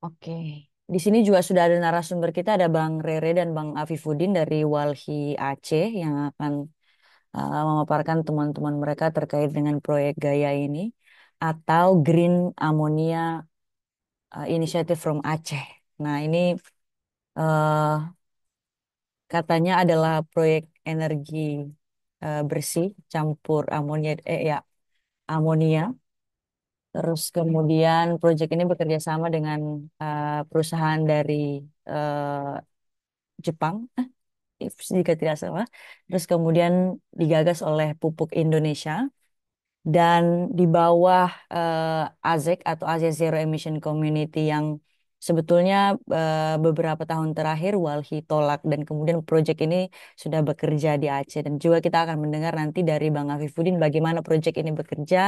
Oke. Di sini juga sudah ada narasumber kita, ada Bang Rere dan Bang Afifuddin dari Walhi Aceh yang akan memaparkan teman-teman mereka terkait dengan proyek Gaya ini atau Green Ammonia Initiative from Aceh. Nah, ini eh, katanya adalah proyek energi bersih campur amonia. Terus kemudian proyek ini bekerja sama dengan perusahaan dari eh, Jepang, jika tidak salah. Terus kemudian digagas oleh Pupuk Indonesia dan di bawah AZEC atau Aceh Zero Emission Community yang sebetulnya beberapa tahun terakhir Walhi tolak dan kemudian proyek ini sudah bekerja di Aceh dan juga kita akan mendengar nanti dari Bang Afifuddin bagaimana proyek ini bekerja,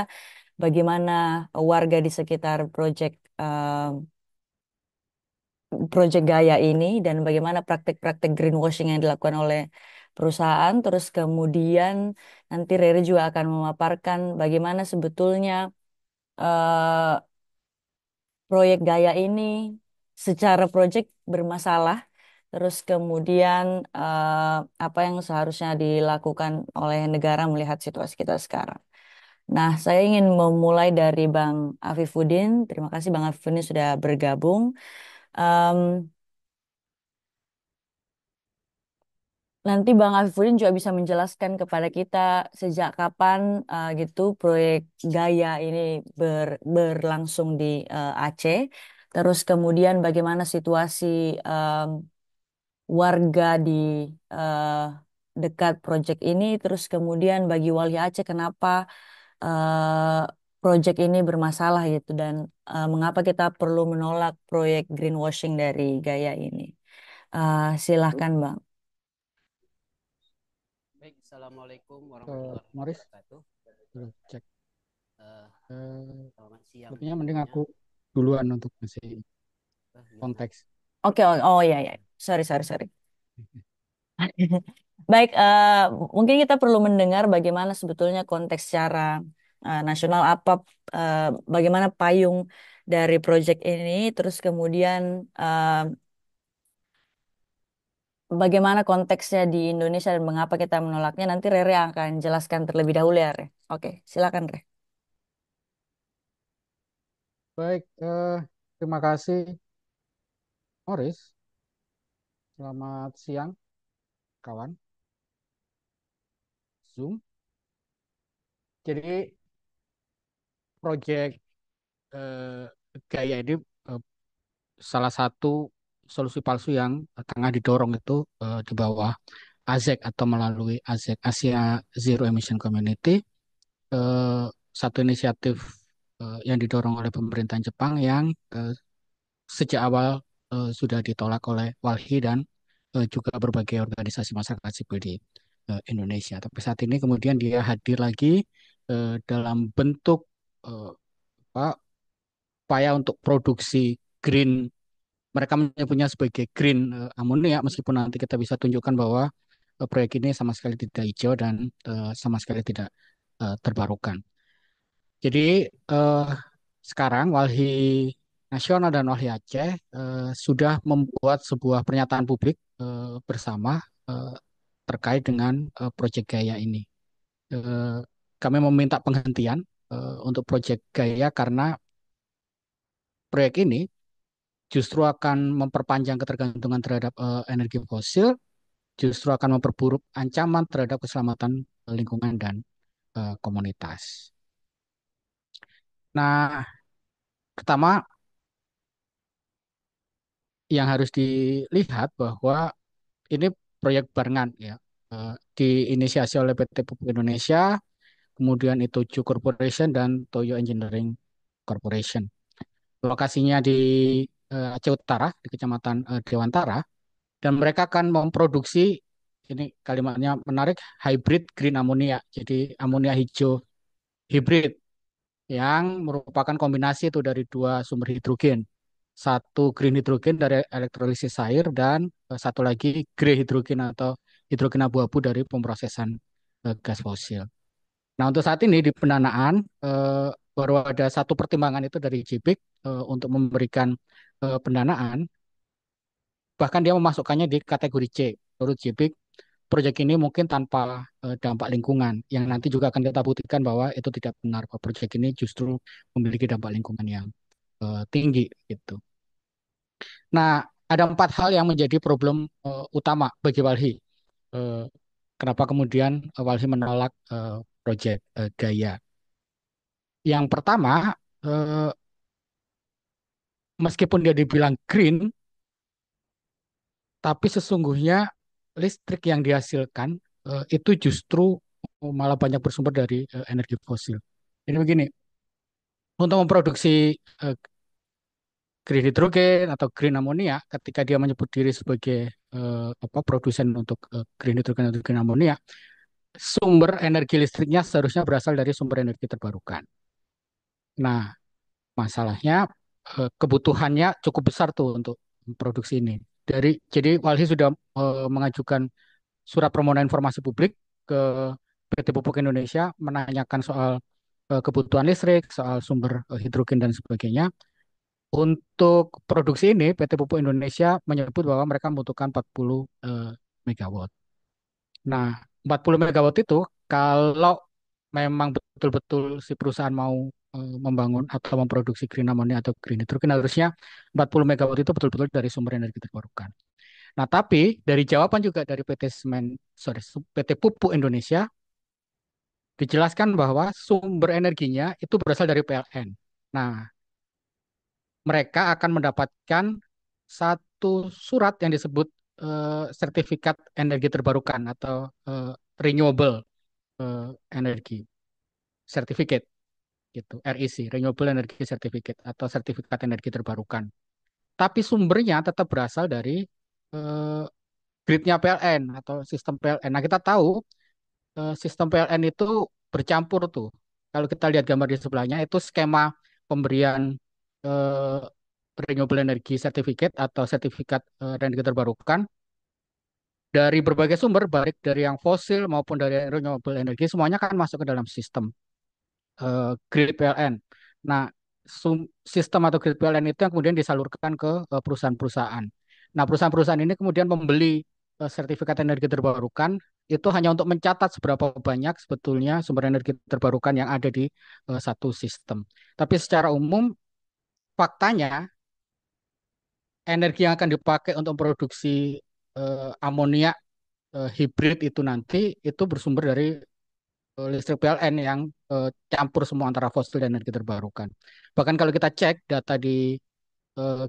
bagaimana warga di sekitar proyek Gaya ini dan bagaimana praktek-praktek greenwashing yang dilakukan oleh perusahaan. Terus kemudian nanti Rere juga akan memaparkan bagaimana sebetulnya eh, proyek Gaya ini secara proyek bermasalah. Terus kemudian apa yang seharusnya dilakukan oleh negara melihat situasi kita sekarang. Nah, saya ingin memulai dari Bang Afifuddin. Terima kasih Bang Afifuddin sudah bergabung. Em, Nanti Bang Afifuddin juga bisa menjelaskan kepada kita sejak kapan gitu proyek Gaya ini berlangsung di Aceh. Terus kemudian bagaimana situasi em, warga di eh, dekat proyek ini. Terus kemudian bagi Wali Aceh kenapa eh, proyek ini bermasalah gitu dan mengapa kita perlu menolak proyek greenwashing dari Gaya ini. Silahkan Bang. Baik, Assalamualaikum warahmatullahi Morris, wabarakatuh. dulu cek. Eh, Eh, Selamat siang Sepertinya mending semuanya. aku duluan untuk ngasih Gimana? konteks. Oke, oh, ya ya. Sorry, sorry, sorry. Baik, mungkin kita perlu mendengar bagaimana sebetulnya konteks secara nasional eh, bagaimana payung dari proyek ini, terus kemudian bagaimana konteksnya di Indonesia dan mengapa kita menolaknya. Nanti Rere akan jelaskan terlebih dahulu ya, Re. Oke, silakan, Re. Baik, terima kasih, Morris. Selamat siang, kawan. Zoom. Jadi, proyek eh, Gaya ini eh, salah satu solusi palsu yang tengah didorong itu di bawah AZEC atau melalui AZEC Asia Zero Emission Community, eh, satu inisiatif yang didorong oleh pemerintahan Jepang yang sejak awal sudah ditolak oleh Walhi dan juga berbagai organisasi masyarakat sipil di Indonesia. Tapi saat ini kemudian dia hadir lagi dalam bentuk eh, apa, upaya untuk produksi green. Mereka menyebutnya sebagai green amonia, meskipun nanti kita bisa tunjukkan bahwa proyek ini sama sekali tidak hijau dan sama sekali tidak terbarukan. Jadi eh, sekarang Walhi Nasional dan Walhi Aceh sudah membuat sebuah pernyataan publik bersama eh, terkait dengan proyek Gaya ini. Eh, Kami meminta penghentian untuk proyek Gaya karena proyek ini justru akan memperpanjang ketergantungan terhadap energi fosil, justru akan memperburuk ancaman terhadap keselamatan lingkungan dan komunitas. Nah, pertama yang harus dilihat bahwa ini proyek barengan ya, diinisiasi oleh PT Pupuk Indonesia, kemudian Itochu Corporation dan Toyo Engineering Corporation. Lokasinya di Aceh Utara, di Kecamatan Dewantara, dan mereka akan memproduksi, ini kalimatnya menarik, hybrid green ammonia. Jadi amonia hijau hybrid yang merupakan kombinasi itu dari dua sumber hidrogen. Satu green hidrogen dari elektrolisis air dan satu lagi grey hidrogen atau hidrogen abu-abu dari pemrosesan gas fosil. Nah, untuk saat ini di pendanaan baru ada satu pertimbangan itu dari JBIC untuk memberikan pendanaan, bahkan dia memasukkannya di kategori C. Menurut JBIC, proyek ini mungkin tanpa dampak lingkungan, yang nanti juga akan kita buktikan bahwa itu tidak benar, bahwa proyek ini justru memiliki dampak lingkungan yang tinggi gitu. Nah, ada empat hal yang menjadi problem utama bagi Walhi. Eh, Kenapa kemudian Walhi menolak proyek Gaya? Yang pertama, eh, meskipun dia dibilang green, tapi sesungguhnya listrik yang dihasilkan itu justru malah banyak bersumber dari energi fosil. Jadi begini, untuk memproduksi green hydrogen atau green ammonia, ketika dia menyebut diri sebagai produsen untuk green hydrogen atau green ammonia, sumber energi listriknya seharusnya berasal dari sumber energi terbarukan. Nah, masalahnya kebutuhannya cukup besar tuh untuk produksi ini. Jadi Walhi sudah mengajukan surat permohonan informasi publik ke PT Pupuk Indonesia menanyakan soal kebutuhan listrik, soal sumber hidrogen dan sebagainya. Untuk produksi ini, PT Pupuk Indonesia menyebut bahwa mereka membutuhkan 40 megawatt. Nah, 40 megawatt itu kalau memang betul-betul si perusahaan mau membangun atau memproduksi green ammonia atau green hydrogen, harusnya 40 megawatt itu betul-betul dari sumber energi terbarukan. Nah, tapi dari jawaban juga dari PT Pupuk Indonesia dijelaskan bahwa sumber energinya itu berasal dari PLN. Nah, mereka akan mendapatkan satu surat yang disebut sertifikat energi terbarukan atau renewable energy certificate gitu, REC, Renewable Energy Certificate atau sertifikat energi terbarukan. Tapi sumbernya tetap berasal dari eh, gridnya PLN atau sistem PLN. Nah, kita tahu sistem PLN itu bercampur tuh. Kalau kita lihat gambar di sebelahnya, itu skema pemberian eh, Renewable Energy Certificate atau sertifikat energi terbarukan dari berbagai sumber, baik dari yang fosil maupun dari renewable energy, semuanya kan masuk ke dalam sistem grid PLN. Nah, sistem atau grid PLN itu yang kemudian disalurkan ke perusahaan-perusahaan. Nah, perusahaan-perusahaan ini kemudian membeli sertifikat energi terbarukan itu hanya untuk mencatat seberapa banyak sebetulnya sumber energi terbarukan yang ada di satu sistem. Tapi secara umum, faktanya energi yang akan dipakai untuk produksi amonia hibrid itu nanti itu bersumber dari listrik PLN yang campur semua antara fosil dan energi terbarukan. Bahkan kalau kita cek data di eh,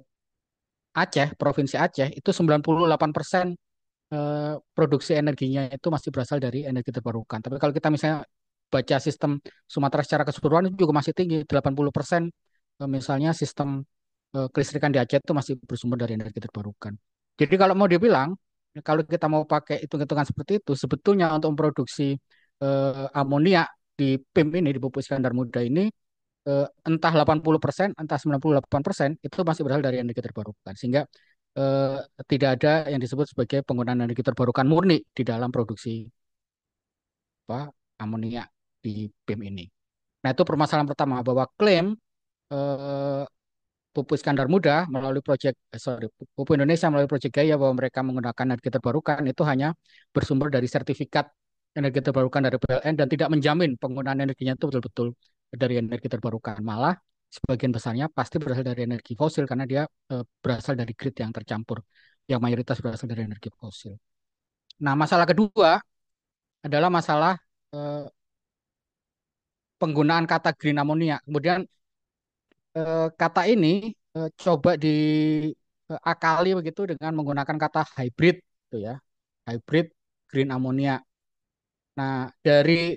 Aceh, Provinsi Aceh, itu 98% produksi energinya itu masih berasal dari energi terbarukan. Tapi kalau kita misalnya baca sistem Sumatera secara keseluruhan itu juga masih tinggi, 80% misalnya sistem kelistrikan di Aceh itu masih bersumber dari energi terbarukan. Jadi kalau mau dibilang, kalau kita mau pakai hitung-hitungan seperti itu, sebetulnya untuk memproduksi amonia di PIM ini, di pupuk Iskandar Muda ini, entah 80%, entah 98% itu masih berasal dari energi terbarukan. Sehingga eh, tidak ada yang disebut sebagai penggunaan energi terbarukan murni di dalam produksi apa, amonia di PIM ini. Nah, itu permasalahan pertama, bahwa klaim eh, Pupuk Iskandar Muda melalui Pupuk Indonesia melalui proyek Gaya bahwa mereka menggunakan energi terbarukan itu hanya bersumber dari sertifikat energi terbarukan dari PLN dan tidak menjamin penggunaan energinya itu betul-betul dari energi terbarukan. Malah sebagian besarnya pasti berasal dari energi fosil karena dia berasal dari grid yang tercampur, yang mayoritas berasal dari energi fosil. Nah, masalah kedua adalah masalah eh, penggunaan kata green ammonia. Kemudian kata ini coba diakali begitu dengan menggunakan kata hybrid, gitu ya, hybrid green ammonia. Nah, dari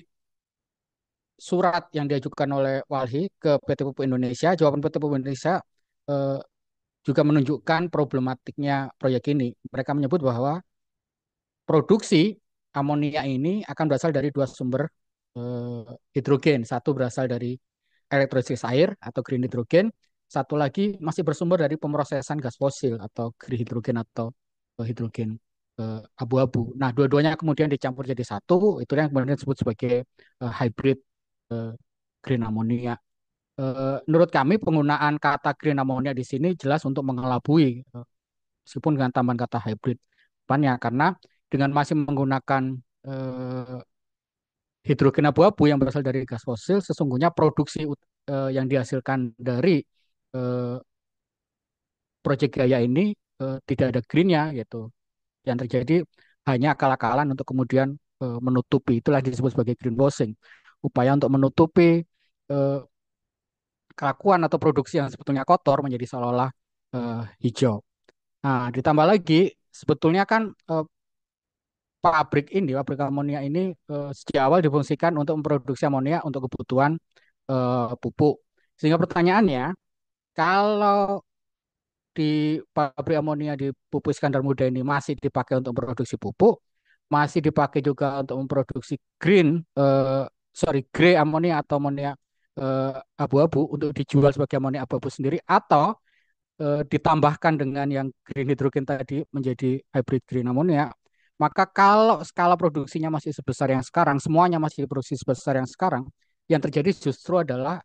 surat yang diajukan oleh Walhi ke PT Pupuk Indonesia, jawaban PT Pupuk Indonesia eh, juga menunjukkan problematiknya proyek ini. Mereka menyebut bahwa produksi amonia ini akan berasal dari dua sumber hidrogen. Satu berasal dari elektrolisis air atau green hidrogen, satu lagi masih bersumber dari pemrosesan gas fosil atau green hidrogen atau hidrogen abu-abu. Nah, dua-duanya kemudian dicampur jadi satu, itu yang kemudian disebut sebagai hybrid eh, green ammonia. menurut kami penggunaan kata green ammonia di sini jelas untuk mengelabui, meskipun dengan tambahan kata hybrid depannya, karena dengan masih menggunakan eh, hidrogen abu-abu yang berasal dari gas fosil, sesungguhnya produksi yang dihasilkan dari eh, proyek Gaya ini tidak ada greennya gitu. Yang terjadi hanya akal-akalan untuk kemudian menutupi, itulah disebut sebagai greenwashing, upaya untuk menutupi eh, kelakuan atau produksi yang sebetulnya kotor menjadi seolah-olah hijau. Nah, ditambah lagi sebetulnya kan pabrik amonia ini sejak awal difungsikan untuk memproduksi amonia untuk kebutuhan pupuk. Sehingga pertanyaannya, kalau di pabrik amonia di pupuk Iskandar Muda ini masih dipakai untuk memproduksi pupuk, masih dipakai juga untuk memproduksi grey amonia atau amonia eh, abu-abu untuk dijual sebagai amonia abu-abu sendiri, atau ditambahkan dengan yang green hydrogen tadi menjadi hybrid green ammonia, maka kalau skala produksinya masih sebesar yang sekarang, semuanya masih diproduksi sebesar yang sekarang, yang terjadi justru adalah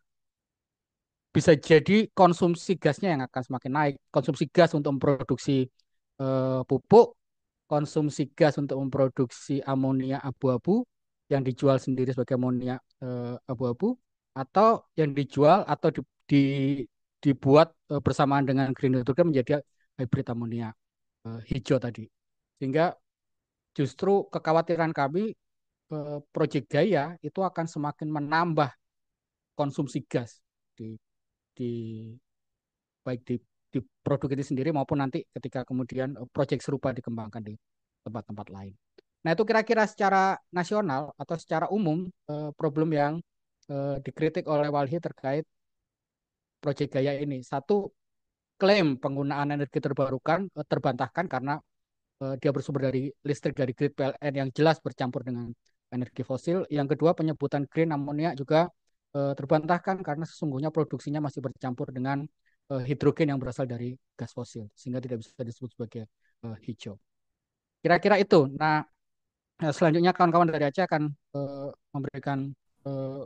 bisa jadi konsumsi gasnya yang akan semakin naik. Konsumsi gas untuk memproduksi pupuk, konsumsi gas untuk memproduksi amonia abu-abu yang dijual sendiri sebagai amonia abu-abu, atau yang dijual atau dibuat bersamaan dengan green hydrogen menjadi hybrid amonia hijau tadi. Sehingga justru kekhawatiran kami Proyek Gaya itu akan semakin menambah konsumsi gas di di baik di produk itu sendiri maupun nanti ketika kemudian proyek serupa dikembangkan di tempat-tempat lain. Nah, itu kira-kira secara nasional atau secara umum problem yang dikritik oleh Walhi terkait proyek Gaya ini. Satu, klaim penggunaan energi terbarukan terbantahkan karena dia bersumber dari listrik dari grid PLN yang jelas bercampur dengan energi fosil. Yang kedua, penyebutan green ammonia juga terbantahkan karena sesungguhnya produksinya masih bercampur dengan hidrogen yang berasal dari gas fosil, sehingga tidak bisa disebut sebagai hijau. Kira-kira itu. Nah, selanjutnya kawan-kawan dari Aceh akan memberikan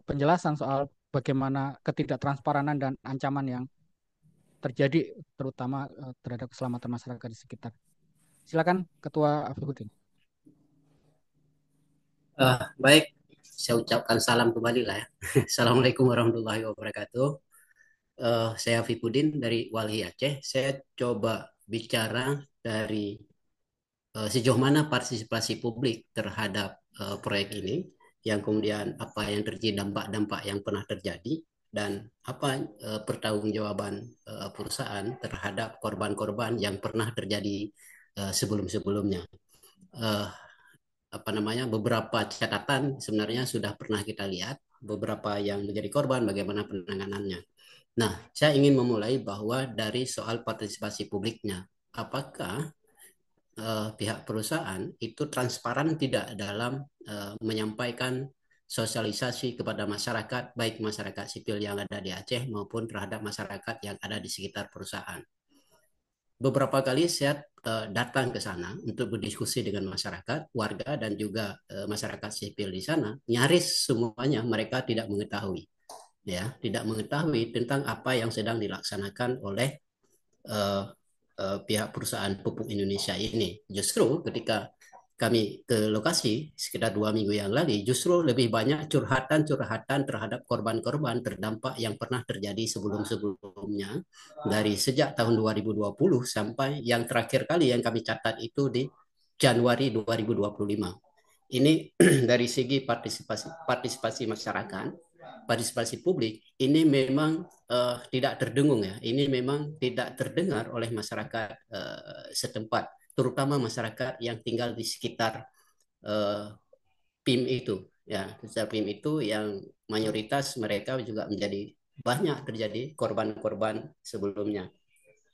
penjelasan soal bagaimana ketidaktransparan dan ancaman yang terjadi terutama terhadap keselamatan masyarakat di sekitar. Silakan Ketua Afifuddin. Baik, saya ucapkan salam kembali lah ya. Assalamualaikum warahmatullahi wabarakatuh. Saya Fipudin dari Walhi Aceh. Saya coba bicara dari sejauh mana partisipasi publik terhadap proyek ini, yang kemudian apa yang terjadi, dampak-dampak yang pernah terjadi, dan apa pertanggungjawaban perusahaan terhadap korban-korban yang pernah terjadi sebelum-sebelumnya. Uh, Beberapa catatan sebenarnya sudah pernah kita lihat, beberapa yang menjadi korban bagaimana penanganannya. Nah, saya ingin memulai bahwa dari soal partisipasi publiknya, apakah pihak perusahaan itu transparan tidak dalam menyampaikan sosialisasi kepada masyarakat, baik masyarakat sipil yang ada di Aceh maupun terhadap masyarakat yang ada di sekitar perusahaan. Beberapa kali saya datang ke sana untuk berdiskusi dengan masyarakat, warga, dan juga masyarakat sipil di sana. Nyaris semuanya mereka tidak mengetahui, ya, tidak mengetahui tentang apa yang sedang dilaksanakan oleh uh, pihak perusahaan pupuk Indonesia ini. Justru ketika kami ke lokasi sekitar 2 minggu yang lalu, justru lebih banyak curhatan-curhatan terhadap korban-korban terdampak yang pernah terjadi sebelum-sebelumnya, dari sejak tahun 2020 sampai yang terakhir kali yang kami catat itu di Januari 2025. Ini dari segi partisipasi masyarakat, partisipasi publik, ini memang tidak terdengung ya. Ini memang tidak terdengar oleh masyarakat setempat, terutama masyarakat yang tinggal di sekitar PIM itu. Ya, sekitar PIM itu yang mayoritas mereka juga menjadi banyak terjadi korban-korban sebelumnya.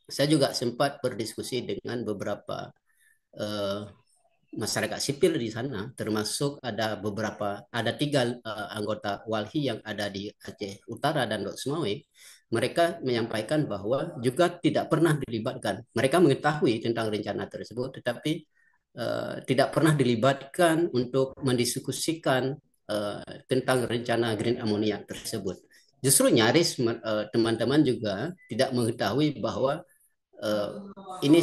Saya juga sempat berdiskusi dengan beberapa eh, masyarakat sipil di sana, termasuk ada 3 anggota Walhi yang ada di Aceh Utara dan Lok Sumawe. Mereka menyampaikan bahwa juga tidak pernah dilibatkan. Mereka mengetahui tentang rencana tersebut, tetapi tidak pernah dilibatkan untuk mendiskusikan tentang rencana green ammonia tersebut. justru nyaris teman-teman juga tidak mengetahui bahwa eh, ini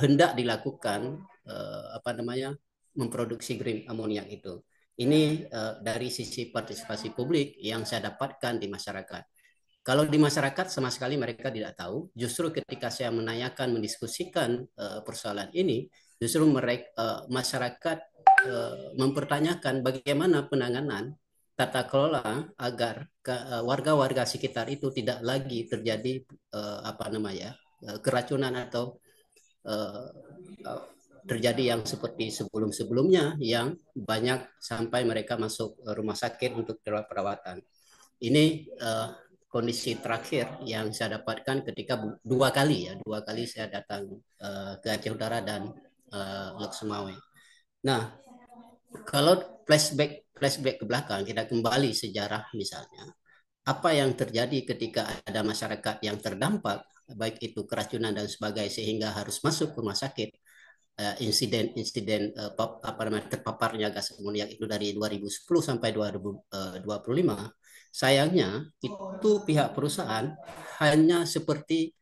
hendak dilakukan apa namanya memproduksi green amoniak itu. Ini dari sisi partisipasi publik yang saya dapatkan di masyarakat. Kalau di masyarakat sama sekali mereka tidak tahu. Justru ketika saya menanyakan, mendiskusikan persoalan ini, justru mereka masyarakat mempertanyakan bagaimana penanganan tata kelola agar warga-warga sekitar itu tidak lagi terjadi apa namanya keracunan atau uh, terjadi yang seperti sebelum-sebelumnya yang banyak sampai mereka masuk rumah sakit untuk perawatan. Ini kondisi terakhir yang saya dapatkan ketika dua kali saya datang ke Aceh Utara dan Lok Sumawe. Nah, kalau flashback ke belakang, kita kembali sejarah misalnya, apa yang terjadi ketika ada masyarakat yang terdampak, baik itu keracunan dan sebagainya, sehingga harus masuk ke rumah sakit, insiden-insiden apa namanya terpaparnya gas amoniak itu dari 2010 sampai 2025, sayangnya itu pihak perusahaan hanya seperti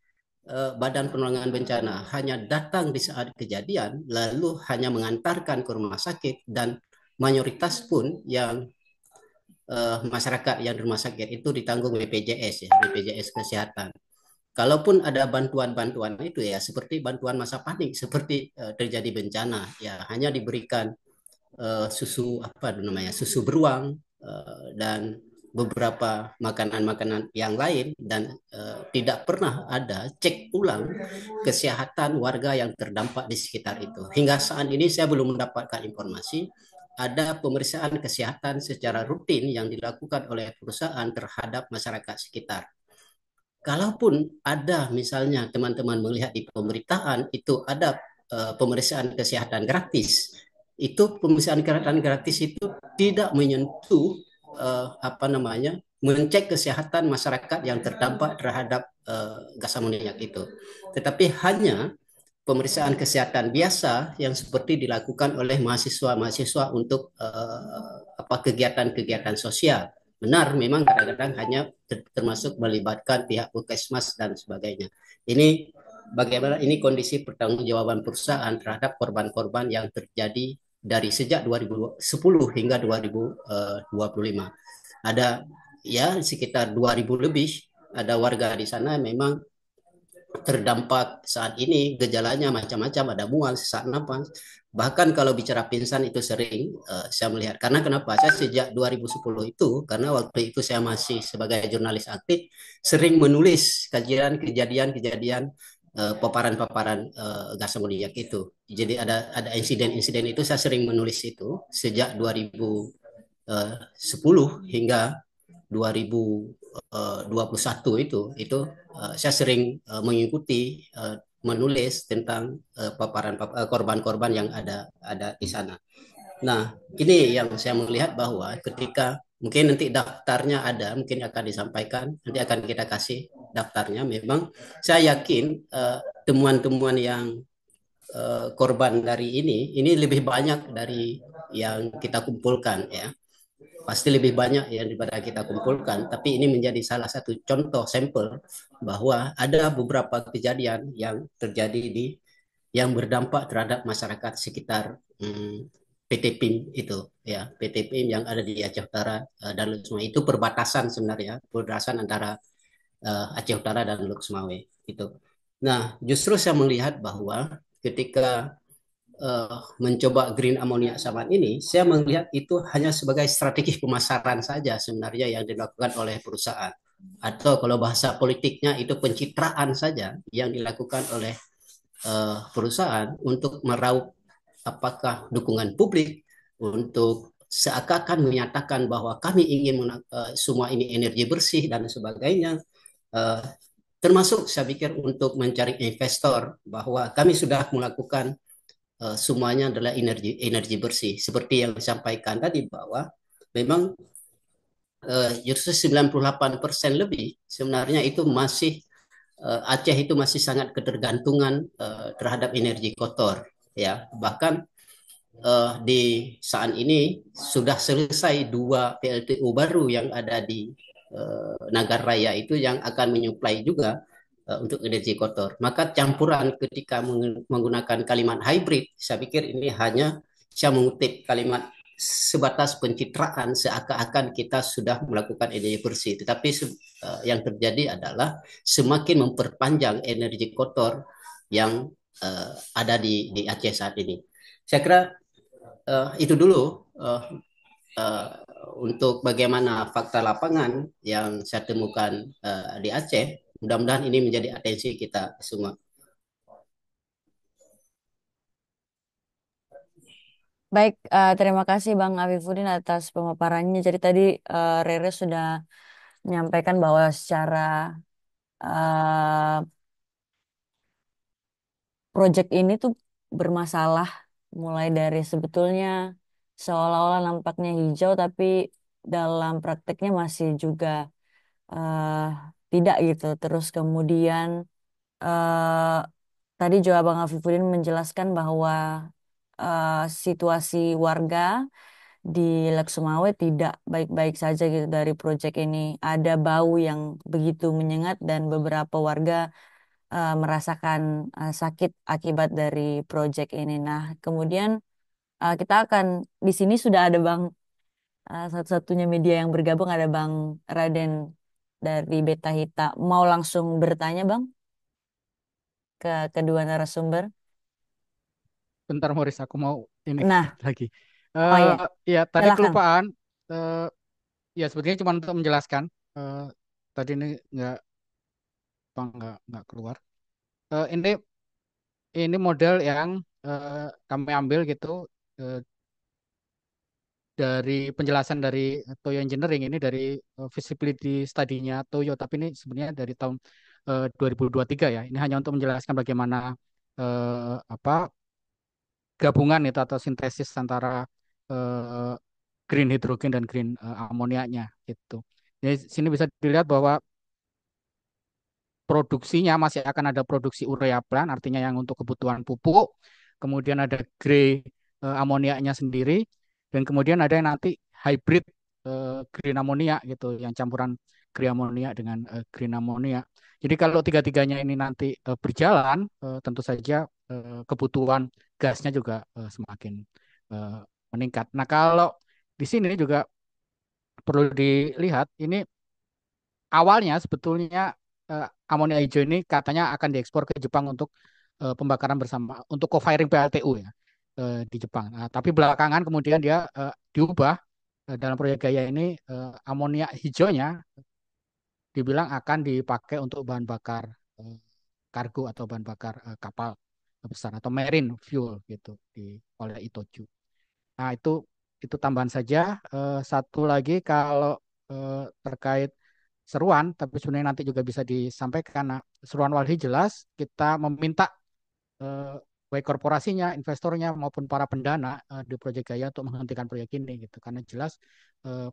Badan Penanggulangan Bencana, hanya datang di saat kejadian lalu hanya mengantarkan ke rumah sakit, dan mayoritas pun yang masyarakat yang di rumah sakit itu ditanggung BPJS ya, BPJS Kesehatan. Kalaupun ada bantuan-bantuan itu ya seperti bantuan masa panik, seperti terjadi bencana ya hanya diberikan susu apa namanya susu beruang dan beberapa makanan-makanan yang lain, dan tidak pernah ada cek ulang kesehatan warga yang terdampak di sekitar itu. Hingga saat ini saya belum mendapatkan informasi ada pemeriksaan kesehatan secara rutin yang dilakukan oleh perusahaan terhadap masyarakat sekitar. Kalaupun ada misalnya teman-teman melihat di pemberitaan itu ada pemeriksaan kesehatan gratis, itu pemeriksaan kesehatan gratis itu tidak menyentuh apa namanya mengecek kesehatan masyarakat yang terdampak terhadap gas amoniak itu, tetapi hanya pemeriksaan kesehatan biasa yang seperti dilakukan oleh mahasiswa-mahasiswa untuk apa kegiatan-kegiatan sosial. Benar, memang kadang-kadang hanya termasuk melibatkan pihak puskesmas dan sebagainya. Ini bagaimana ini kondisi pertanggungjawaban perusahaan terhadap korban-korban yang terjadi dari sejak 2010 hingga 2025. Ada ya sekitar 2000 lebih ada warga di sana memang terdampak saat ini. Gejalanya macam-macam, ada mual, sesak napas. Bahkan kalau bicara pingsan itu sering saya melihat. Karena kenapa? Saya sejak 2010 itu, karena waktu itu saya masih sebagai jurnalis aktif, sering menulis kajian kejadian-kejadian paparan-paparan gas amoniak itu. Jadi ada insiden-insiden itu saya sering menulis itu sejak 2010 hingga 2021 itu saya sering mengikuti menulis tentang paparan korban-korban yang ada di sana. Nah, ini yang saya melihat bahwa ketika mungkin nanti daftarnya ada, mungkin akan disampaikan, nanti akan kita kasih daftarnya. Memang saya yakin temuan-temuan yang korban dari ini lebih banyak dari yang kita kumpulkan ya, pasti lebih banyak yang daripada kita kumpulkan. Tapi ini menjadi salah satu contoh sampel bahwa ada beberapa kejadian yang terjadi yang berdampak terhadap masyarakat sekitar PT PIM itu ya, PT PIM yang ada di Aceh Utara dan Lok Sumawe itu perbatasan sebenarnya, perbatasan antara Aceh Utara dan Lok Sumawe itu. Nah, justru saya melihat bahwa ketika mencoba green ammonia saman ini, saya melihat itu hanya sebagai strategi pemasaran saja sebenarnya yang dilakukan oleh perusahaan. Atau kalau bahasa politiknya itu pencitraan saja yang dilakukan oleh perusahaan untuk meraup apakah dukungan publik, untuk seakan-akan menyatakan bahwa kami ingin semua ini energi bersih dan sebagainya. Uh, Termasuk saya pikir untuk mencari investor bahwa kami sudah melakukan semuanya adalah energi energi bersih. Seperti yang disampaikan tadi bahwa memang justru 98% lebih sebenarnya itu masih Aceh itu masih sangat ketergantungan terhadap energi kotor ya. Bahkan di saat ini sudah selesai dua PLTU baru yang ada di Nagar Raya itu yang akan menyuplai juga untuk energi kotor. Maka campuran ketika menggunakan kalimat hybrid, saya pikir ini hanya saya mengutip kalimat sebatas pencitraan seakan-akan kita sudah melakukan energi bersih. Tetapi yang terjadi adalah semakin memperpanjang energi kotor yang ada di Aceh saat ini. Saya kira itu dulu uh, untuk bagaimana fakta lapangan yang saya temukan di Aceh. Mudah-mudahan ini menjadi atensi kita semua. Baik, terima kasih Bang Afifuddin atas pemaparannya. Jadi tadi Rere sudah menyampaikan bahwa secara eh, proyek ini tuh bermasalah mulai dari sebetulnya seolah-olah nampaknya hijau tapi dalam prakteknya masih juga eh, tidak gitu. Terus kemudian eh, tadi juga Bang Afifuddin menjelaskan bahwa eh, situasi warga di Lek Sumawe tidak baik-baik saja gitu dari proyek ini. Ada bau yang begitu menyengat dan beberapa warga merasakan sakit akibat dari proyek ini. Nah, kemudian kita akan di sini sudah ada Bang satu-satunya media yang bergabung ada Bang Raden dari Beta Hita. Mau langsung bertanya Bang ke kedua narasumber? Bentar Morris, aku mau ini Nah, lagi. oh Eh ya, ya tadi silakan. kelupaan. Eh ya sebetulnya cuma untuk menjelaskan. Eh tadi ini nggak keluar. Ini model yang kami ambil gitu eh, dari penjelasan dari Toyo Engineering ini dari feasibility study-nya Toyo, tapi ini sebenarnya dari tahun 2023 ya. Ini hanya untuk menjelaskan bagaimana apa gabungan itu atau sintesis antara eh, green hidrogen dan green amoniaknya gitu. Jadi sini bisa dilihat bahwa produksinya masih akan ada produksi urea plant, artinya yang untuk kebutuhan pupuk, kemudian ada grey amoniaknya sendiri, dan kemudian ada yang nanti hybrid green amonia gitu, yang campuran grey amonia dengan green amonia. Jadi kalau tiga-tiganya ini nanti berjalan, tentu saja kebutuhan gasnya juga semakin eh, meningkat. Nah kalau di sini juga perlu dilihat, ini awalnya sebetulnya amonia hijau ini katanya akan diekspor ke Jepang untuk pembakaran bersama untuk co-firing PLTU ya di Jepang. Nah, tapi belakangan kemudian dia diubah dalam proyek Gaya ini amonia hijaunya dibilang akan dipakai untuk bahan bakar eh, kargo atau bahan bakar kapal besar atau marine fuel gitu oleh Itochu. Nah, itu tambahan saja. Satu lagi kalau terkait seruan, tapi sebenarnya nanti juga bisa disampaikan. Nah, seruan Walhi jelas kita meminta eh, baik korporasinya, investornya maupun para pendana di Proyek Gaya untuk menghentikan proyek ini gitu. Karena jelas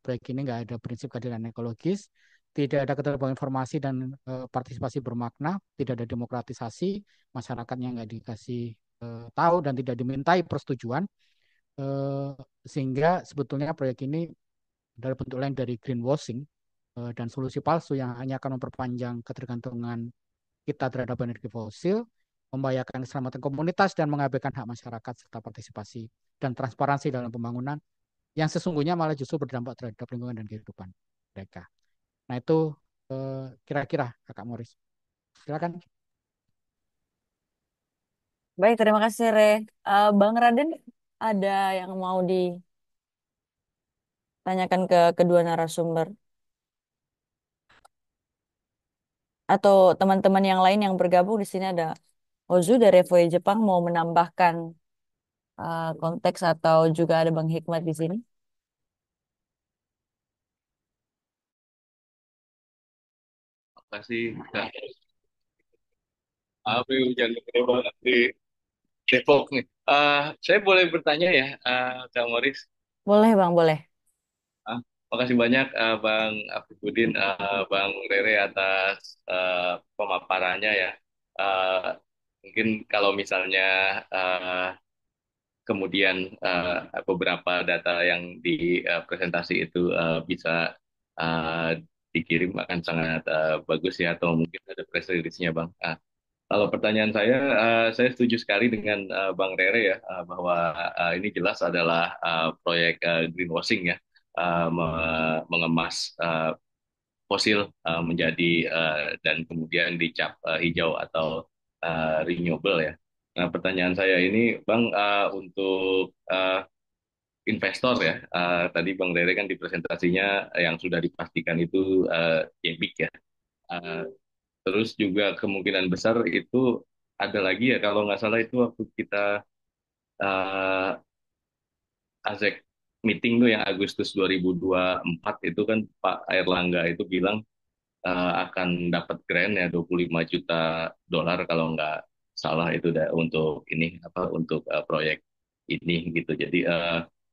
proyek ini nggak ada prinsip keadilan ekologis, tidak ada keterbukaan informasi dan partisipasi bermakna, tidak ada demokratisasi, masyarakatnya nggak dikasih tahu dan tidak dimintai persetujuan eh, sehingga sebetulnya proyek ini adalah bentuk lain dari greenwashing dan solusi palsu yang hanya akan memperpanjang ketergantungan kita terhadap energi fosil, membahayakan keselamatan komunitas dan mengabaikan hak masyarakat serta partisipasi dan transparansi dalam pembangunan yang sesungguhnya malah justru berdampak terhadap lingkungan dan kehidupan mereka. Nah itu kira-kira Kakak Morris. Silakan. Baik, terima kasih Re. Bang Raden ada yang mau ditanyakan ke kedua narasumber atau teman-teman yang lain yang bergabung di sini ada Ozu dari FOI Jepang mau menambahkan konteks atau juga ada Bang Hikmat di sini. Kasih Kak Abi hujan gede banget di Depok nih. Saya boleh bertanya ya, Kak Moris? Boleh Bang, boleh. Ah, Makasih banyak Bang Afifuddin, Bang Rere atas pemaparannya ya. Eh, Mungkin kalau misalnya eh, kemudian beberapa data yang di presentasi itu bisa eh, dikirim akan sangat bagus ya, atau mungkin ada press release-nya Bang. Kalau pertanyaan saya setuju sekali dengan Bang Rere ya, bahwa ini jelas adalah proyek greenwashing ya, mengemas fosil menjadi dan kemudian dicap hijau atau renewable ya. Nah, pertanyaan saya ini, Bang, untuk investor ya, tadi Bang Rere kan di presentasinya yang sudah dipastikan itu JBIC ya. Uh, Terus juga kemungkinan besar itu ada lagi ya, kalau nggak salah itu waktu kita uh, ASEC meeting tuh yang Agustus 2024 itu kan Pak Airlangga itu bilang akan dapat grant ya 25 juta dolar kalau nggak salah itu untuk ini apa untuk proyek ini gitu. Jadi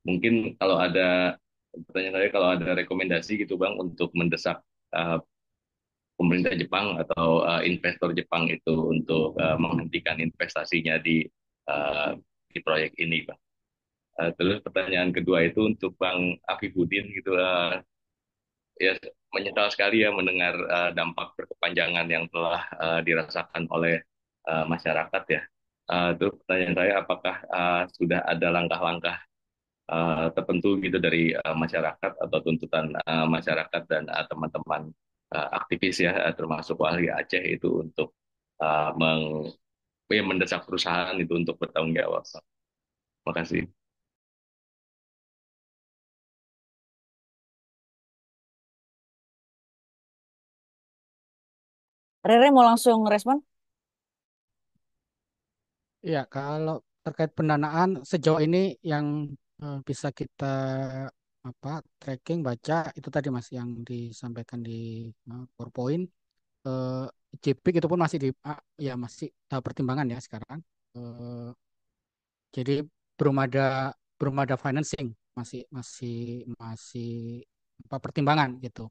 mungkin kalau ada pertanyaan saya, kalau ada rekomendasi gitu Bang untuk mendesak uh, pemerintah Jepang atau investor Jepang itu untuk menghentikan investasinya uh, di proyek ini, Bang. Terus pertanyaan kedua itu untuk Bang Afifuddin gitu, ya menyesal sekali ya mendengar dampak berkepanjangan yang telah dirasakan oleh masyarakat ya. Terus pertanyaan saya, apakah sudah ada langkah-langkah tertentu gitu dari masyarakat atau tuntutan masyarakat dan teman-teman aktivis ya, termasuk Wali Aceh itu untuk uh, meng, ya, mendesak perusahaan itu untuk bertanggung jawab. Terima kasih. Rere mau langsung respon? Ya, kalau terkait pendanaan sejauh ini yang bisa kita tracking baca itu tadi Mas yang disampaikan di PowerPoint, eh, JPIC itu pun masih ya masih tahap pertimbangan ya sekarang. Eh, jadi belum ada financing, masih masih masih pertimbangan gitu.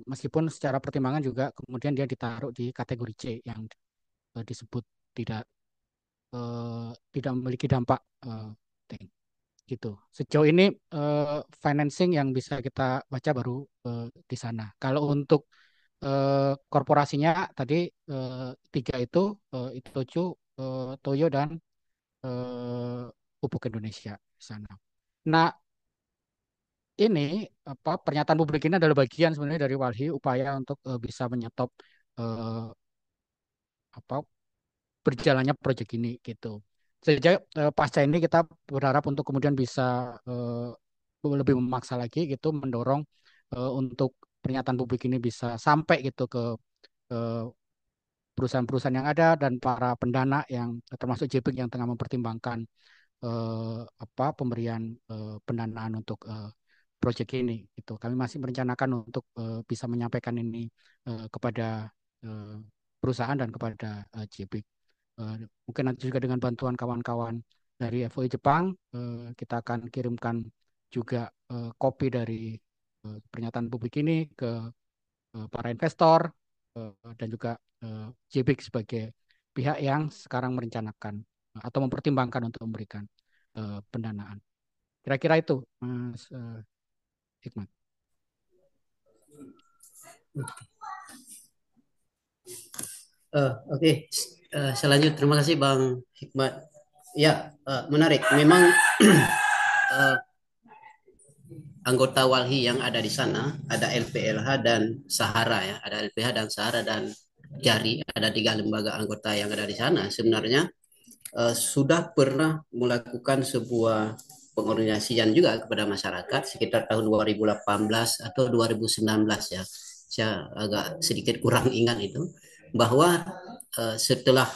Meskipun secara pertimbangan juga kemudian dia ditaruh di kategori C yang disebut tidak tidak memiliki dampak gitu. Sejauh ini financing yang bisa kita baca baru di sana. Kalau untuk korporasinya tadi tiga itu Itochu, Toyo dan Pupuk Indonesia di sana. Nah, ini pernyataan publik ini adalah bagian sebenarnya dari Walhi upaya untuk bisa menyetop eh, apa berjalannya proyek ini gitu. Sejak pasca ini kita berharap untuk kemudian bisa lebih memaksa lagi gitu mendorong untuk pernyataan publik ini bisa sampai gitu ke eh, perusahaan-perusahaan yang ada dan para pendana yang termasuk JPIC yang tengah mempertimbangkan pemberian pendanaan untuk proyek ini gitu. Kami masih merencanakan untuk bisa menyampaikan ini kepada eh, perusahaan dan kepada JPIC. Mungkin nanti juga dengan bantuan kawan-kawan dari FOI Jepang, kita akan kirimkan juga kopi dari pernyataan publik ini ke para investor dan juga JBIC sebagai pihak yang sekarang merencanakan atau mempertimbangkan untuk memberikan pendanaan. Kira-kira itu, Mas Hikmat. Oke, selanjutnya terima kasih Bang Hikmat. Ya, menarik. Memang uh, anggota Walhi yang ada di sana ada LPLH dan Sahara ya, ada LPH dan Sahara dan Jari, ada 3 lembaga anggota yang ada di sana. Sebenarnya sudah pernah melakukan sebuah pengorganisasian juga kepada masyarakat sekitar tahun 2018 atau 2019 ya. Saya agak sedikit kurang ingat itu, bahwa setelah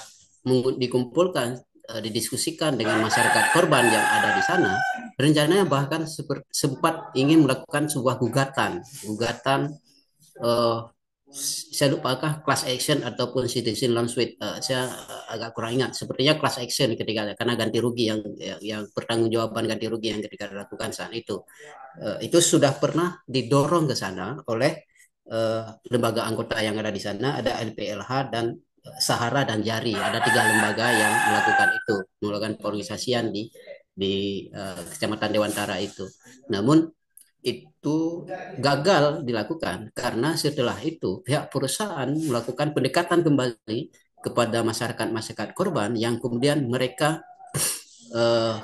dikumpulkan, didiskusikan dengan masyarakat korban yang ada di sana, rencananya bahkan sempat ingin melakukan sebuah gugatan, eh, saya lupa apakah class action ataupun citizen lawsuit. Saya agak kurang ingat. Sepertinya class action ketika karena ganti rugi yang pertanggungjawaban ganti rugi yang ketika dilakukan saat itu. Itu sudah pernah didorong ke sana oleh lembaga anggota yang ada di sana. Ada LPLH dan Sahara dan Jari. Ada 3 lembaga yang melakukan itu, melakukan pengorganisasian di Kecamatan Dewantara itu. Namun itu gagal dilakukan karena setelah itu pihak perusahaan melakukan pendekatan kembali kepada masyarakat korban yang kemudian mereka eh,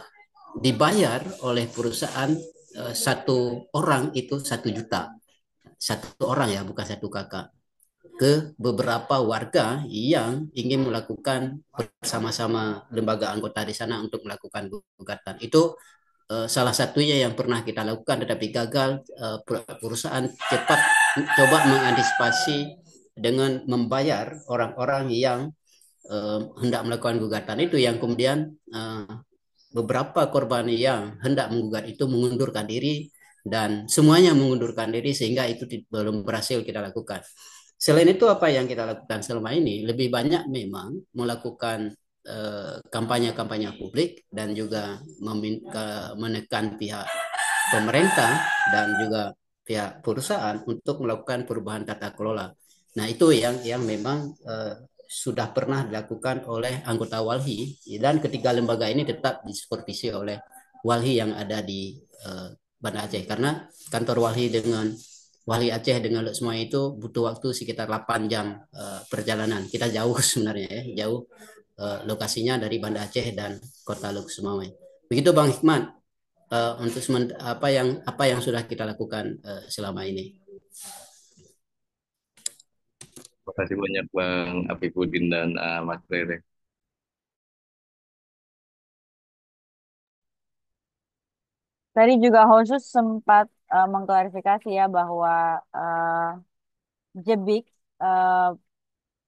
dibayar oleh perusahaan satu orang itu 1 juta, satu orang ya, bukan satu kakak, ke beberapa warga yang ingin melakukan bersama-sama lembaga anggota di sana untuk melakukan gugatan. Itu salah satunya yang pernah kita lakukan tetapi gagal. Perusahaan cepat coba mengantisipasi dengan membayar orang-orang yang hendak melakukan gugatan itu, yang kemudian beberapa korban yang hendak menggugat itu mengundurkan diri dan semuanya mengundurkan diri sehingga itu belum berhasil kita lakukan. Selain itu apa yang kita lakukan selama ini? Lebih banyak memang melakukan kampanye-kampanye publik dan juga menekan pihak pemerintah dan juga pihak perusahaan untuk melakukan perubahan tata kelola. Nah, itu yang memang sudah pernah dilakukan oleh anggota Walhi, dan ketiga lembaga ini tetap disupervisi oleh Walhi yang ada di Banda Aceh, karena kantor Walhi dengan Wali Aceh dengan Lok Sumawe itu butuh waktu sekitar 8 jam perjalanan. Kita jauh sebenarnya ya, jauh lokasinya dari Banda Aceh dan Kota Lok Sumawe. Begitu Bang Hikmat, untuk apa yang sudah kita lakukan selama ini. Terima kasih banyak Bang Afifuddin dan Mas Rere. Tadi juga khusus sempat mengklarifikasi ya bahwa Jebik, eh,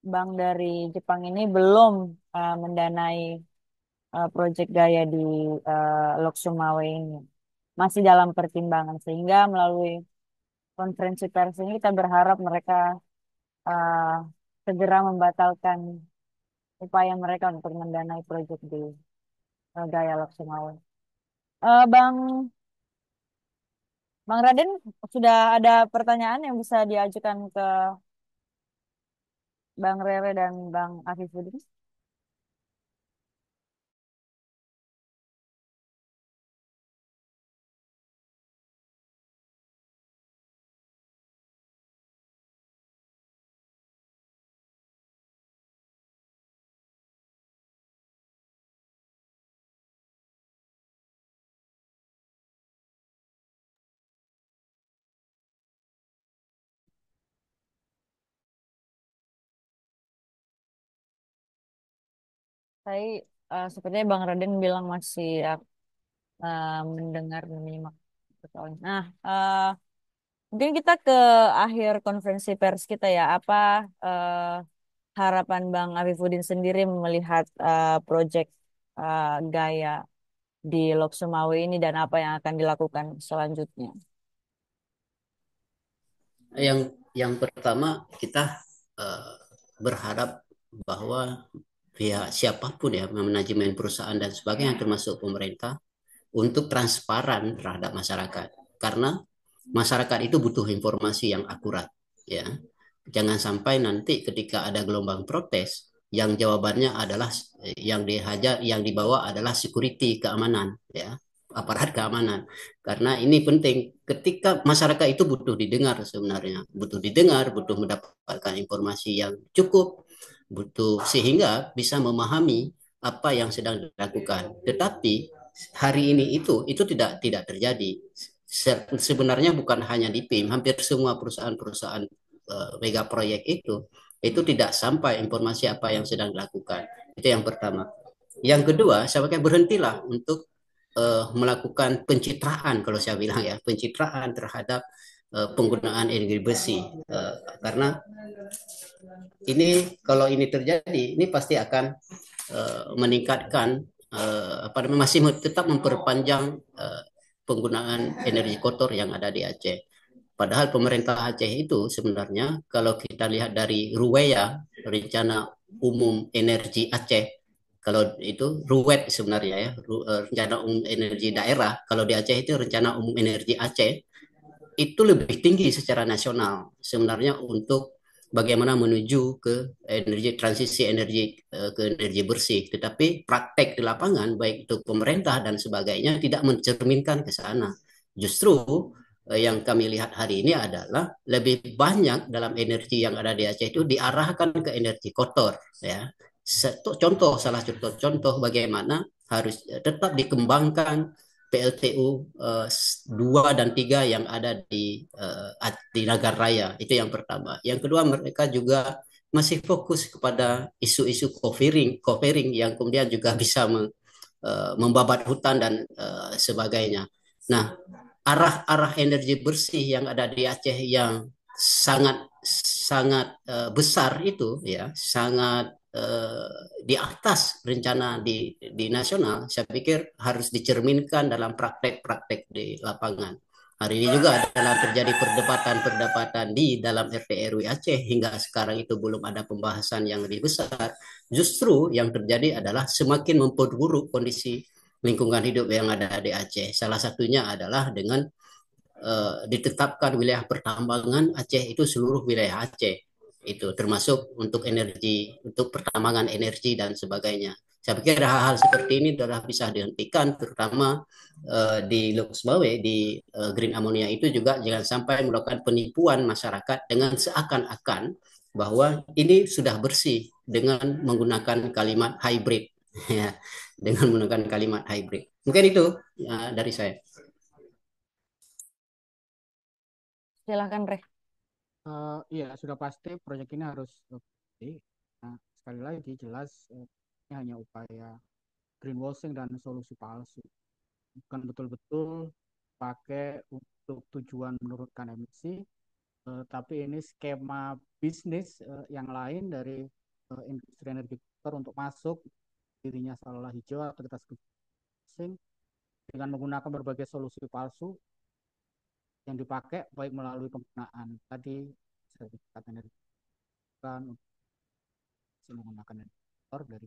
bank dari Jepang ini belum mendanai proyek Gaya di Lok Sumawe ini. Masih dalam pertimbangan, sehingga melalui konferensi pers ini kita berharap mereka eh, segera membatalkan upaya mereka untuk mendanai proyek di Gaya Lok Sumawe. Bang Raden, sudah ada pertanyaan yang bisa diajukan ke Bang Rere dan Bang Afifuddin? Saya sepertinya Bang Raden bilang masih mendengar dan menyimak persoalan. Nah, mungkin kita ke akhir konferensi pers kita ya. Apa harapan Bang Afifuddin sendiri melihat proyek Gaya di Lok Sumawe ini dan apa yang akan dilakukan selanjutnya? Yang pertama, kita uh, berharap bahwa pihak siapapun ya, manajemen perusahaan dan sebagainya termasuk pemerintah, untuk transparan terhadap masyarakat, karena masyarakat itu butuh informasi yang akurat ya. Jangan sampai nanti ketika ada gelombang protes yang jawabannya adalah yang dihajar, yang dibawa adalah security, keamanan ya, aparat keamanan. Karena ini penting, ketika masyarakat itu butuh didengar, sebenarnya butuh didengar, butuh mendapatkan informasi yang cukup, butuh sehingga bisa memahami apa yang sedang dilakukan. Tetapi hari ini itu tidak terjadi. Sebenarnya bukan hanya di PIM, hampir semua perusahaan-perusahaan mega proyek itu tidak sampai informasi apa yang sedang dilakukan. Itu yang pertama. Yang kedua, saya pakai berhentilah untuk melakukan pencitraan, kalau saya bilang ya, pencitraan terhadap penggunaan energi besi. Karena ini, kalau ini terjadi, ini pasti akan meningkatkan apa namanya, masih tetap memperpanjang penggunaan energi kotor yang ada di Aceh. Padahal pemerintah Aceh itu sebenarnya kalau kita lihat dari RUEA, Rencana Umum Energi Aceh, kalau itu RUED sebenarnya ya, Rencana Umum Energi Daerah, kalau di Aceh itu Rencana Umum Energi Aceh, itu lebih tinggi secara nasional sebenarnya untuk bagaimana menuju ke energi, transisi energi ke energi bersih. Tetapi praktek di lapangan baik itu pemerintah dan sebagainya tidak mencerminkan ke sana. Justru yang kami lihat hari ini adalah lebih banyak dalam energi yang ada di Aceh itu diarahkan ke energi kotor ya. Contoh salah contoh bagaimana harus tetap dikembangkan PLTU 2 dan 3 yang ada di Nagar Raya. Itu yang pertama. Yang kedua, mereka juga masih fokus kepada isu-isu co-firing yang kemudian juga bisa membabat hutan dan sebagainya. Nah, arah-arah energi bersih yang ada di Aceh yang sangat sangat besar itu ya, sangat di atas rencana di nasional, saya pikir harus dicerminkan dalam praktek-praktek di lapangan. Hari ini juga adalah terjadi perdebatan-perdebatan di dalam RT RW Aceh hingga sekarang itu belum ada pembahasan yang lebih besar. Justru yang terjadi adalah semakin memperburuk kondisi lingkungan hidup yang ada di Aceh. Salah satunya adalah dengan ditetapkan wilayah pertambangan Aceh itu seluruh wilayah Aceh. Itu termasuk untuk energi, untuk pertambangan energi dan sebagainya. Saya pikir hal-hal seperti ini adalah bisa dihentikan, terutama di Loksmawe, di green ammonia itu juga jangan sampai melakukan penipuan masyarakat dengan seakan-akan bahwa ini sudah bersih dengan menggunakan kalimat hybrid, ya, dengan menggunakan kalimat hybrid. Mungkin itu ya, dari saya. Silakan, Re. Iya, sudah pasti proyek ini harus berhenti. Nah, sekali lagi jelas ini hanya upaya greenwashing dan solusi palsu. Bukan betul-betul pakai untuk tujuan menurunkan emisi, tapi ini skema bisnis yang lain dari industri energi kotor untuk masuk dirinya seolah hijau aktivitas greenwashing dengan menggunakan berbagai solusi palsu yang dipakai baik melalui penggunaan tadi sertifikat energi kan menggunakan energi kotor dari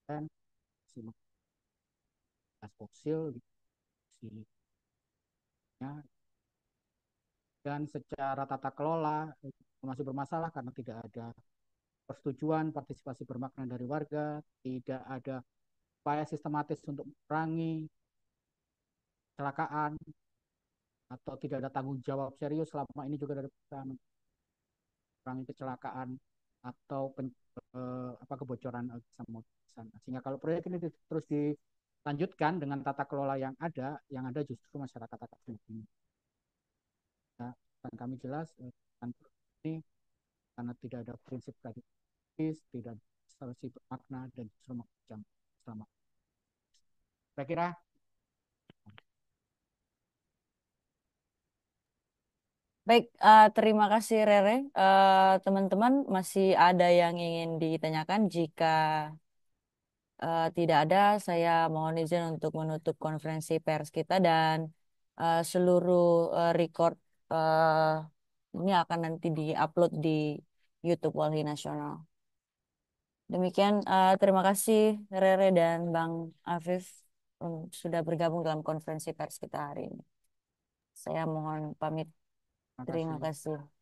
gas fosil dan secara tata kelola masih bermasalah karena tidak ada persetujuan partisipasi bermakna dari warga, tidak ada upaya sistematis untuk mengurangi kecelakaan atau tidak ada tanggung jawab serius selama ini juga dari perusahaan mengurangi kecelakaan atau kebocoran sana. Sehingga kalau proyek ini terus dilanjutkan dengan tata kelola yang ada justru masyarakat akan semakin. Nah, dan kami jelas ini karena tidak ada prinsip tadi tidak solusi bermakna dan justru mengancam selama. Saya kira Baik, terima kasih Rere. Teman-teman masih ada yang ingin ditanyakan? Jika tidak ada, saya mohon izin untuk menutup konferensi pers kita dan seluruh record ini akan nanti diupload di YouTube Walhi Nasional. Demikian, terima kasih Rere dan Bang Afif sudah bergabung dalam konferensi pers kita hari ini. Saya mohon pamit. terima Terima kasih. kasih.